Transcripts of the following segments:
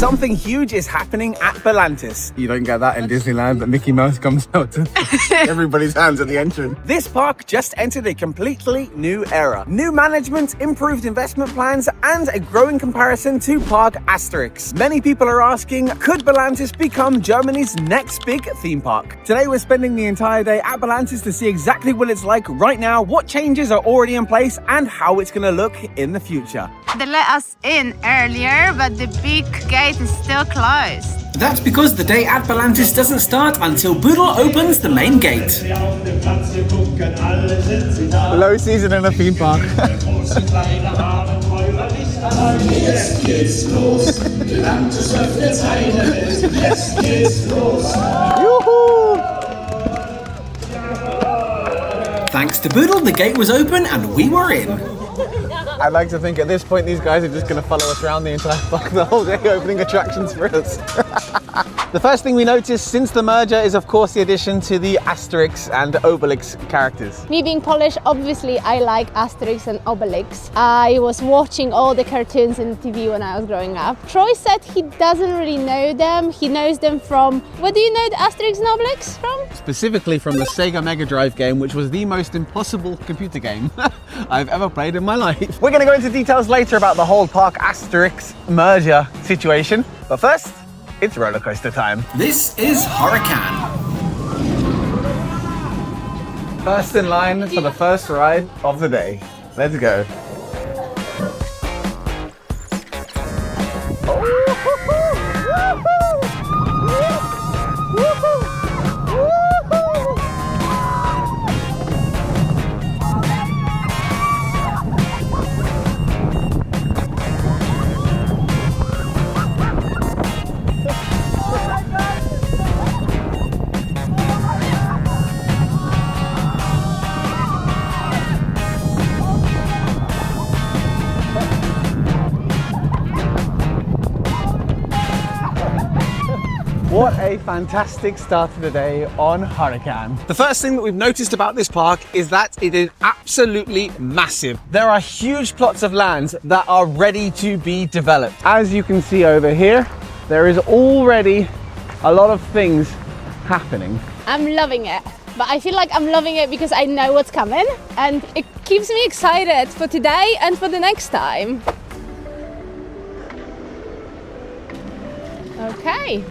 Something huge is happening at Belantis. You don't get that in Disneyland, but Mickey Mouse comes out to everybody's hands at the entrance. This park just entered a completely new era. New management, improved investment plans, and a growing comparison to Parc Asterix. Many people are asking, could Belantis become Germany's next big theme park? Today we're spending the entire day at Belantis to see exactly what it's like right now, what changes are already in place, and how it's going to look in the future. They let us in earlier, but the big gate is still closed. That's because the day at Belantis doesn't start until Boodle opens the main gate. Low season in a theme park. Jetzt geht's los, Belantis öffnet seine Welt. Jetzt geht's los. Thanks to Boodle, the gate was open and we were in. I'd like to think at this point these guys are just going to follow us around the entire park the whole day, opening attractions for us. The first thing we noticed since the merger is of course the addition to the Asterix and Obelix characters. Me being Polish, obviously I like Asterix and Obelix. I was watching all the cartoons in TV when I was growing up. Troy said he doesn't really know them. He knows them from... Where do you know the Asterix and Obelix from? Specifically from the Sega Mega Drive game, which was the most impossible computer game I've ever played in my life. We're going to go into details later about the whole Parc Asterix merger situation, but first, it's roller coaster time. This is Hurricane. First in line for the first ride of the day. Let's go. What a fantastic start to the day on Hurricane. The first thing that we've noticed about this park is that it is absolutely massive. There are huge plots of land that are ready to be developed. As you can see over here, there is already a lot of things happening. I'm loving it. But I feel like I'm loving it because I know what's coming and it keeps me excited for today and for the next time. Okay.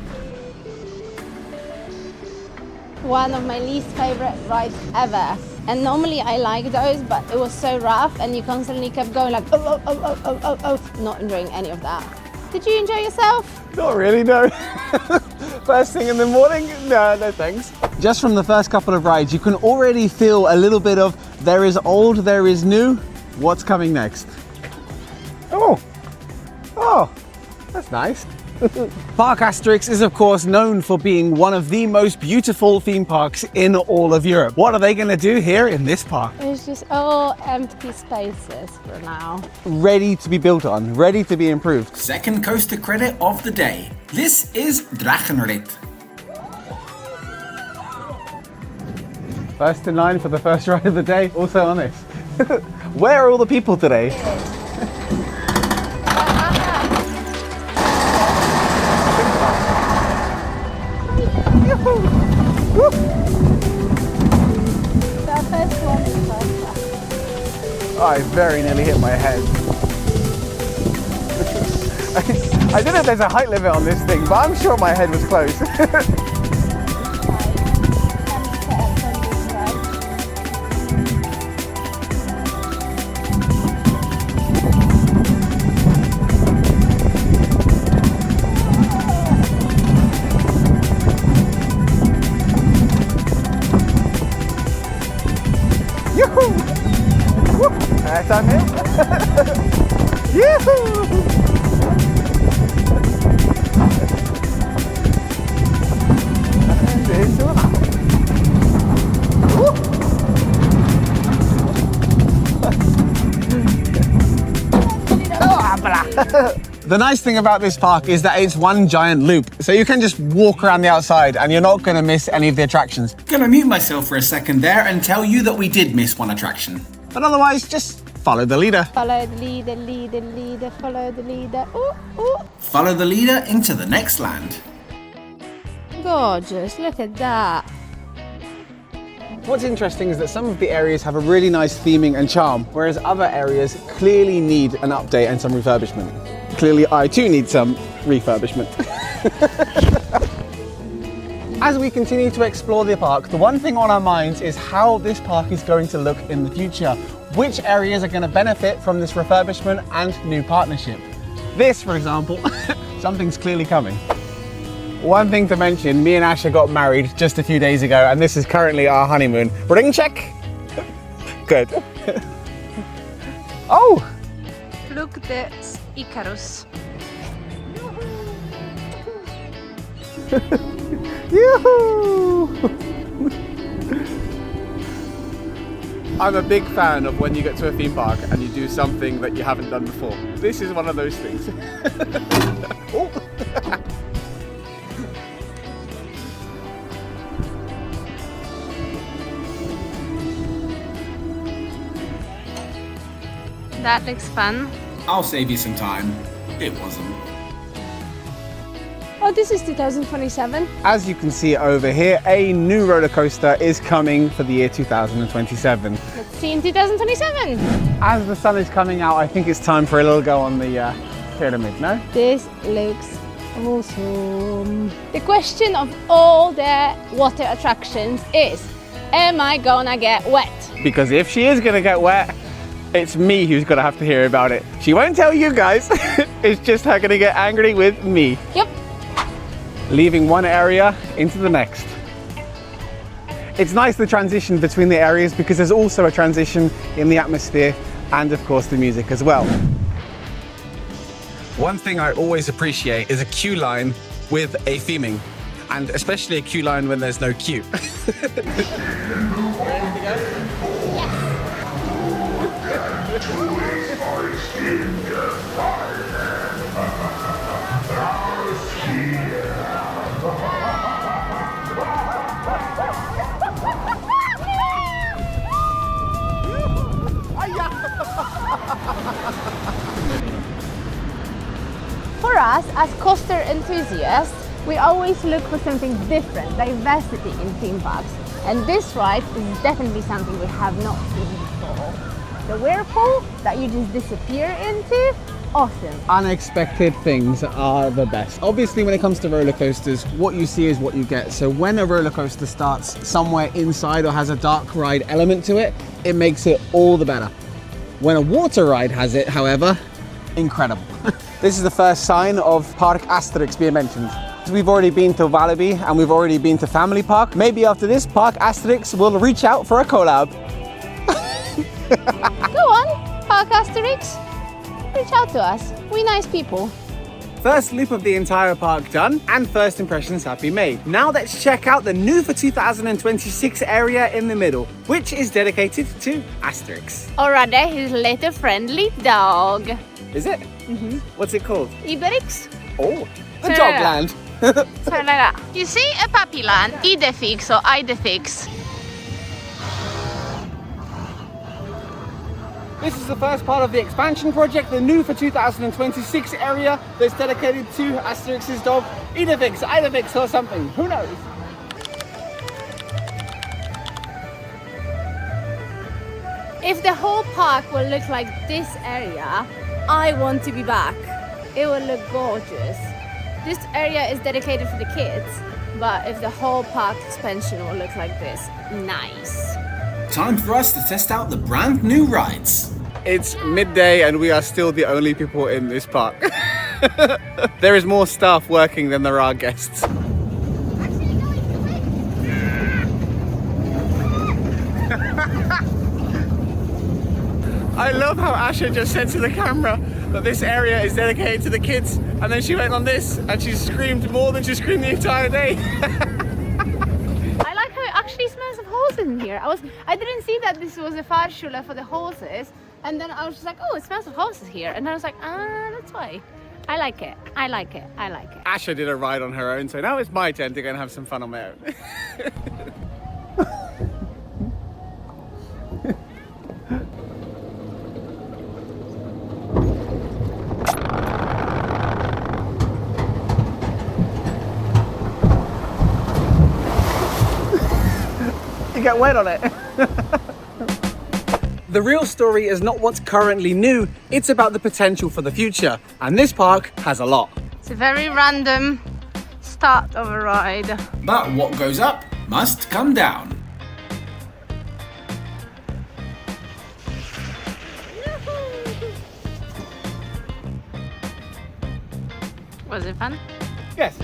One of my least favorite rides ever. And normally I like those, but it was so rough and you constantly kept going like, oh. Not enjoying any of that. Did you enjoy yourself? Not really, no. First thing in the morning? No thanks. Just from the first couple of rides, you can already feel a little bit of there is old, there is new. What's coming next? Oh, that's nice. Parc Asterix is of course known for being one of the most beautiful theme parks in all of Europe. What are they going to do here in this park? It's just all empty spaces for now. Ready to be built on, ready to be improved. Second coaster credit of the day. This is Drachenritt. First in line for the first ride of the day, also on this. Where are all the people today? I very nearly hit my head. I don't know if there's a height limit on this thing, but I'm sure my head was close. I'm here. Yoo-hoo! The nice thing about this park is that it's one giant loop, so you can just walk around the outside and you're not going to miss any of the attractions. Gonna mute myself for a second there and tell you that we did miss one attraction. But otherwise, just Follow the leader. Follow the leader, leader, leader, follow the leader. Ooh, ooh. Follow the leader into the next land. Gorgeous, look at that. What's interesting is that some of the areas have a really nice theming and charm, whereas other areas clearly need an update and some refurbishment. Clearly, I too need some refurbishment. As we continue to explore the park, the one thing on our minds is how this park is going to look in the future. Which areas are going to benefit from this refurbishment and new partnership? This, for example, something's clearly coming. One thing to mention, me and Asha got married just a few days ago, and this is currently our honeymoon. Ring check? Good. Oh! Look the Icarus. Yoo-hoo! I'm a big fan of when you get to a theme park and you do something that you haven't done before. This is one of those things. Oh. That looks fun. I'll save you some time. It wasn't. Oh, this is 2027. As you can see over here, a new roller coaster is coming for the year 2027. Let's see in 2027. As the sun is coming out, I think it's time for a little go on the pyramid, no? This looks awesome. The question of all the water attractions is, am I gonna get wet? Because if she is gonna get wet, it's me who's gonna have to hear about it. She won't tell you guys. It's just her gonna get angry with me. Yep. Leaving one area into the next. It's nice the transition between the areas because there's also a transition in the atmosphere and of course the music as well. One thing I always appreciate is a queue line with a theming, and especially a queue line when there's no queue. For us, as coaster enthusiasts, we always look for something different, diversity in theme parks. And this ride is definitely something we have not seen before. The whirlpool that you just disappear into, awesome. Unexpected things are the best. Obviously, when it comes to roller coasters, what you see is what you get. So when a roller coaster starts somewhere inside or has a dark ride element to it, it makes it all the better. When a water ride has it, however, incredible. This is the first sign of Parc Asterix being mentioned. We've already been to Walibi and we've already been to Family Park. Maybe after this, Parc Asterix will reach out for a collab. Go on, Parc Asterix. Reach out to us. We're nice people. First loop of the entire park done, and first impressions have been made. Now let's check out the new for 2026 area in the middle, which is dedicated to Asterix. Or rather, his little friendly dog. Is it? Mm-hmm. What's it called? Iberix. Oh, the So- Dogland. So like that. You see a puppy land, Idefix or Idefix. This is the first part of the expansion project, the new for 2026 area that's dedicated to Asterix's dog, Idefix or something. Who knows? If the whole park will look like this area, I want to be back. It will look gorgeous. This area is dedicated for the kids, but if the whole park expansion will look like this, nice. Time for us to test out the brand new rides. It's midday and we are still the only people in this park. There is more staff working than there are guests. I love how Asha just said to the camera that this area is dedicated to the kids, and then she went on this and she screamed more than she screamed the entire day. I like how it actually smells of horses in here. I didn't see that this was a Fahrschule for the horses, and then I was just like, oh, it smells of horses here, and then I was like, that's why. I like it. I like it. I like it. Asha did a ride on her own, so now it's my turn to go and have some fun on my own. to get wet on it. The real story is not what's currently new, it's about the potential for the future. And this park has a lot. It's a very random start of a ride. But what goes up must come down. Was it fun? Yes.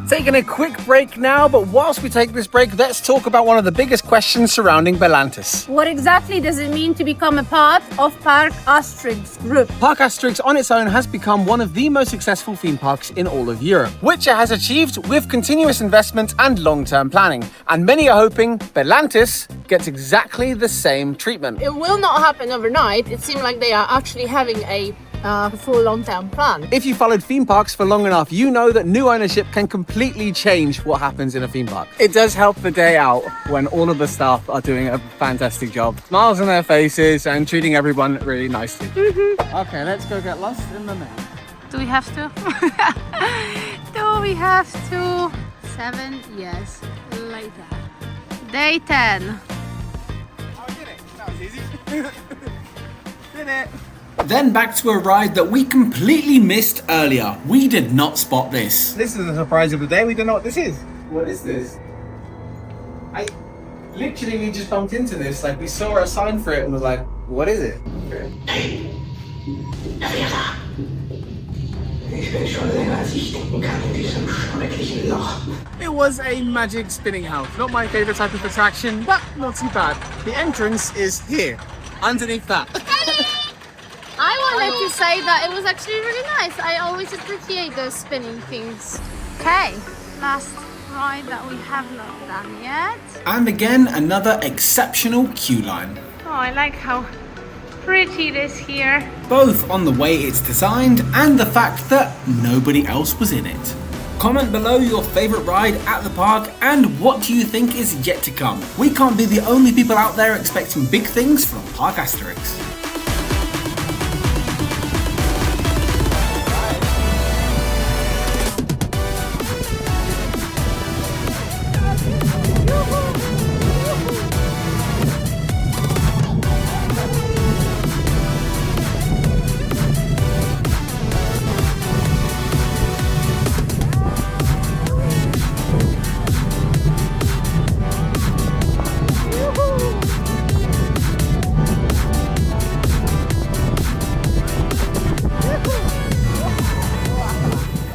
Taking a quick break now, but whilst we take this break, let's talk about one of the biggest questions surrounding Belantis. What exactly does it mean to become a part of Parc Asterix group? Parc Asterix on its own has become one of the most successful theme parks in all of Europe, which it has achieved with continuous investment and long-term planning. And many are hoping Belantis gets exactly the same treatment. It will not happen overnight. It seems like they are actually having a full long-term plan. If you followed theme parks for long enough, you know that new ownership can completely change what happens in a theme park. It does help the day out when all of the staff are doing a fantastic job. Smiles on their faces and treating everyone really nicely. Okay, let's go get lost in the night. Do we have to? Do we have to? 7 years later. Day 10. Oh, did it? That was easy. Did it? Then back to a ride that we completely missed earlier. We did not spot this. This is the surprise of the day. We don't know what this is. What is this? We just bumped into this. Like, we saw a sign for it and was like, what is it? Ich bin schon länger als ich denken kann in diesem schrecklichen Loch. It was a magic spinning house. Not my favorite type of attraction, but not too bad. The entrance is here, underneath that. I wanted to say that it was actually really nice. I always appreciate those spinning things. Okay, last ride that we have not done yet. And again, another exceptional queue line. Oh, I like how pretty it is here. Both on the way it's designed and the fact that nobody else was in it. Comment below your favorite ride at the park and what do you think is yet to come. We can't be the only people out there expecting big things from Parc Asterix.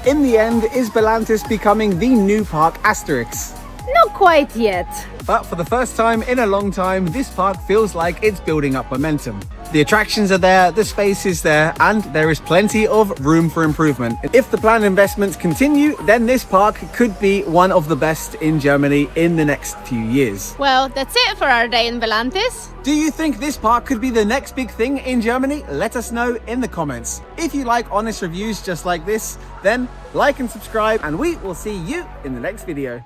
In the end, is Belantis becoming the new Parc Asterix? Not quite yet. But for the first time in a long time, this park feels like it's building up momentum. The attractions are there, the space is there, and there is plenty of room for improvement. If the planned investments continue, then this park could be one of the best in Germany in the next few years. Well, that's it for our day in Belantis. Do you think this park could be the next big thing in Germany? Let us know in the comments. If you like honest reviews just like this, then like and subscribe, and we will see you in the next video.